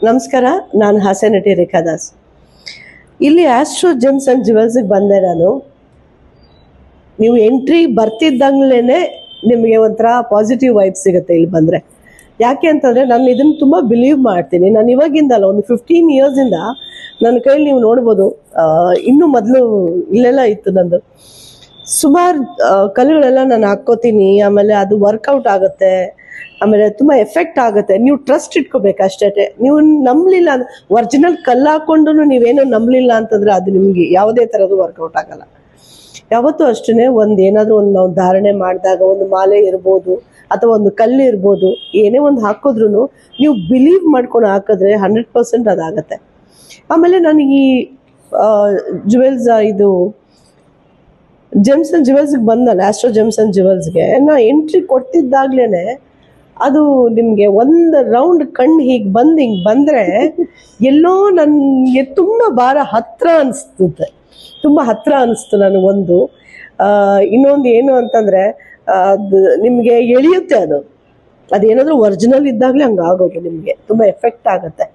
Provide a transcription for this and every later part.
ನಮಸ್ಕಾರ, ನಾನು ಹಾಸ್ಯ ನಟಿ ರೇಖಾ ದಾಸ್. ಇಲ್ಲಿ ಆಸ್ಟ್ರೋ ಜೆಮ್ಸ್ ಅಂಡ್ ಜ್ಯುವೆಲ್ಸ್ಗೆ ಬಂದೆ ನಾನು. ನೀವು ಎಂಟ್ರಿ ಬರ್ತಿದ್ದಂಗ್ಲೇ ನಿಮಗೆ ಒಂಥರ ಪಾಸಿಟಿವ್ ವೈಬ್ ಸಿಗುತ್ತೆ ಇಲ್ಲಿ ಬಂದರೆ. ಯಾಕೆ ಅಂತಂದರೆ ನಾನು ಇದನ್ನು ತುಂಬ ಬಿಲೀವ್ ಮಾಡ್ತೀನಿ. ನಾನು ಇವಾಗಿಂದಲ್ಲ, ಒಂದು 15 ಇಯರ್ಸಿಂದ ನನ್ನ ಕೈಲಿ ನೀವು ನೋಡ್ಬೋದು. ಇನ್ನೂ ಮೊದಲು ಇಲ್ಲೆಲ್ಲ ಇತ್ತು ನಂದು. ಸುಮಾರು ಕಲ್ಲುಗಳೆಲ್ಲ ನಾನು ಹಾಕ್ಕೋತೀನಿ. ಆಮೇಲೆ ಅದು ವರ್ಕೌಟ್ ಆಗುತ್ತೆ, ಆಮೇಲೆ ತುಂಬ ಎಫೆಕ್ಟ್ ಆಗುತ್ತೆ. ನೀವು ಟ್ರಸ್ಟ್ ಇಟ್ಕೋಬೇಕು ಅಷ್ಟೇ. ನೀವು ನಂಬಲಿಲ್ಲ, ಒರಿಜಿನಲ್ ಕಲ್ಲು ಹಾಕೊಂಡು ನೀವೇನೋ ನಂಬಲಿಲ್ಲ ಅಂತಂದರೆ ಅದು ನಿಮಗೆ ಯಾವುದೇ ಥರದ್ದು ವರ್ಕೌಟ್ ಆಗಲ್ಲ. ಯಾವತ್ತೂ ಅಷ್ಟೇ, ಏನಾದರೂ ಒಂದು ನಾವು ಧಾರಣೆ ಮಾಡಿದಾಗ, ಒಂದು ಮಾಲೆ ಇರ್ಬೋದು ಅಥವಾ ಒಂದು ಕಲ್ಲು ಇರ್ಬೋದು, ಏನೇ ಒಂದು ಹಾಕಿದ್ರೂ ನೀವು ಬಿಲೀವ್ ಮಾಡ್ಕೊಂಡು ಹಾಕಿದ್ರೆ 100% ಅದಾಗತ್ತೆ. ಆಮೇಲೆ ನನಗೆ ಈ ಜುವೆಲ್ಸ್, ಇದು ಜೆಮ್ಸ್ ಆ್ಯಂಡ್ ಜ್ಯುವೆಲ್ಸ್ಗೆ ಬಂದಲ್ಲ, ಆಸ್ಟ್ರೋ ಜೆಮ್ಸ್ ಆ್ಯಂಡ್ ಜ್ಯುವೆಲ್ಸ್ಗೆ ನಾ ಎಂಟ್ರಿ ಕೊಡ್ತಿದ್ದಾಗ್ಲೇ ಅದು ನಿಮಗೆ ಒಂದು ರೌಂಡ್ ಕಣ್ಣು ಹೀಗೆ ಬಂದರೆ ಎಲ್ಲೋ ನನಗೆ ತುಂಬ ಭಾರ ಹತ್ತಿರ ಅನಿಸ್ತದೆ. ತುಂಬ ಹತ್ತಿರ ಅನಿಸ್ತು ನನಗೊಂದು. ಇನ್ನೊಂದು ಏನು ಅಂತಂದರೆ, ಅದು ನಿಮಗೆ ಎಳೆಯುತ್ತೆ. ಅದೇನಾದರೂ ಒರಿಜಿನಲ್ ಇದ್ದಾಗಲೇ ಹಂಗೆ ಆಗೋದು. ನಿಮಗೆ ತುಂಬ ಎಫೆಕ್ಟ್ ಆಗುತ್ತೆ,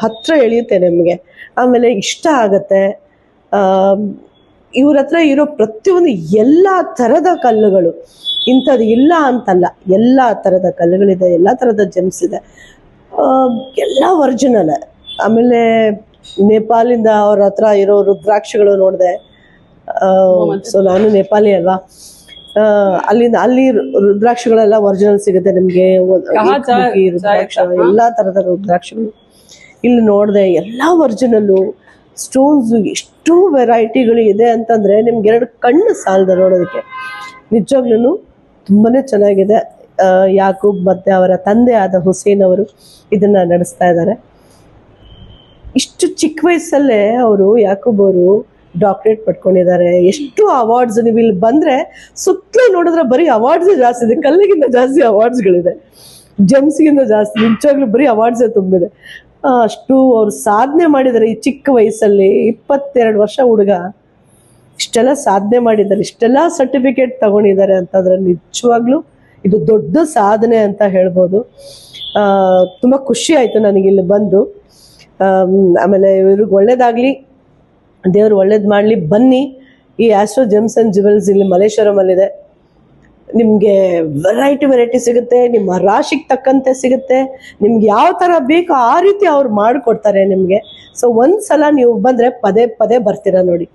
ಹತ್ತಿರ ಎಳೆಯುತ್ತೆ ನಿಮಗೆ. ಆಮೇಲೆ ಇಷ್ಟ ಆಗುತ್ತೆ. ಇವ್ರ ಹತ್ರ ಇರೋ ಪ್ರತಿಯೊಂದು ಎಲ್ಲ ಥರದ ಕಲ್ಲುಗಳು, ಇಂಥದ್ದು ಇಲ್ಲ ಅಂತಲ್ಲ, ಎಲ್ಲ ಥರದ ಕಲ್ಲುಗಳಿದೆ, ಎಲ್ಲ ಥರದ ಜೆಮ್ಸ್ ಇದೆ, ಎಲ್ಲ ಒರಿಜಿನಲ್. ಆಮೇಲೆ ನೇಪಾಳಿಂದ ಅವ್ರ ಹತ್ರ ಇರೋ ರುದ್ರಾಕ್ಷಿಗಳು ನೋಡಿದೆ. ಸೊ ನಾನು ನೇಪಾಳಿ ಅಲ್ವಾ, ಅಲ್ಲಿ ರುದ್ರಾಕ್ಷಿಗಳೆಲ್ಲ ಒರಿಜಿನಲ್ ಸಿಗುತ್ತೆ ನಿಮಗೆ. ರುದ್ರಾಕ್ಷ, ಎಲ್ಲ ಥರದ ರುದ್ರಾಕ್ಷಿಗಳು ಇಲ್ಲಿ ನೋಡಿದೆ, ಎಲ್ಲ ಒರಿಜಿನಲ್ಲು. ಸ್ಟೋನ್ಸು ಎಷ್ಟು ವೆರೈಟಿಗಳು ಇದೆ ಅಂತಂದರೆ ನಿಮ್ಗೆ 2 ಕಣ್ಣು ಸಾಲದ ನೋಡೋದಕ್ಕೆ. ನಿಜವಾಗ್ಲೂ ತುಂಬಾ ಚೆನ್ನಾಗಿದೆ. ಯಾಕೂಬ್ ಮತ್ತು ಅವರ ತಂದೆ ಆದ ಹುಸೇನ್ ಅವರು ಇದನ್ನು ನಡೆಸ್ತಾ ಇದ್ದಾರೆ. ಇಷ್ಟು ಚಿಕ್ಕ ವಯಸ್ಸಲ್ಲೇ ಅವರು, ಯಾಕೂಬ್ ಅವರು ಡಾಕ್ಟ್ರೇಟ್ ಪಡ್ಕೊಂಡಿದ್ದಾರೆ. ಎಷ್ಟು ಅವಾರ್ಡ್ಸ್, ನೀವು ಇಲ್ಲಿ ಬಂದರೆ ಸುತ್ತಲೂ ನೋಡಿದ್ರೆ ಬರೀ ಅವಾರ್ಡ್ಸೇ ಜಾಸ್ತಿ ಇದೆ. ಕಲ್ಲಿಗಿಂತ ಜಾಸ್ತಿ ಅವಾರ್ಡ್ಸ್ಗಳಿದೆ, ಜೆಮ್ಸ್ಗಿಂತ ಜಾಸ್ತಿ. ನಿಜವಾಗ್ಲೂ ಬರೀ ಅವಾರ್ಡ್ಸೇ ತುಂಬಿದೆ. ಅಷ್ಟು ಅವ್ರು ಸಾಧನೆ ಮಾಡಿದ್ದಾರೆ ಈ ಚಿಕ್ಕ ವಯಸ್ಸಲ್ಲಿ. 22 ವರ್ಷ ಹುಡುಗ ಇಷ್ಟೆಲ್ಲ ಸಾಧನೆ ಮಾಡಿದ್ದಾರೆ, ಇಷ್ಟೆಲ್ಲ ಸರ್ಟಿಫಿಕೇಟ್ ತಗೊಂಡಿದ್ದಾರೆ ಅಂತಂದ್ರೆ ನಿಜವಾಗ್ಲೂ ಇದು ದೊಡ್ಡ ಸಾಧನೆ ಅಂತ ಹೇಳ್ಬೋದು. ತುಂಬ ಖುಷಿ ಆಯಿತು ನನಗಿಲ್ಲಿ ಬಂದು. ಆಮೇಲೆ ಇವ್ರಿಗೆ ಒಳ್ಳೇದಾಗಲಿ, ದೇವರು ಒಳ್ಳೇದು ಮಾಡಲಿ. ಬನ್ನಿ, ಈ ಆಸ್ಟ್ರೋ ಜೆಮ್ಸ್ ಆ್ಯಂಡ್ ಜ್ಯುವೆಲ್ಸ್ ಇಲ್ಲಿ ಮಲ್ಲೇಶ್ವರಮಲ್ಲಿದೆ. ನಿಮಗೆ ವೆರೈಟಿ ಸಿಗುತ್ತೆ, ನಿಮ್ಮ ರಾಶಿಗೆ ತಕ್ಕಂತೆ ಸಿಗುತ್ತೆ. ನಿಮ್ಗೆ ಯಾವ ಥರ ಬೇಕೋ ಆ ರೀತಿ ಅವ್ರು ಮಾಡಿಕೊಡ್ತಾರೆ ನಿಮಗೆ. ಸೊ ಒಂದ್ಸಲ ನೀವು ಬಂದರೆ ಪದೇ ಪದೇ ಬರ್ತೀರಾ ನೋಡಿ.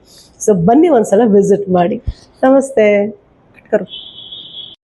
ಸೊ ಬನ್ನಿ, ಒಂದ್ಸಲ ವಿಸಿಟ್ ಮಾಡಿ. ನಮಸ್ತೆ.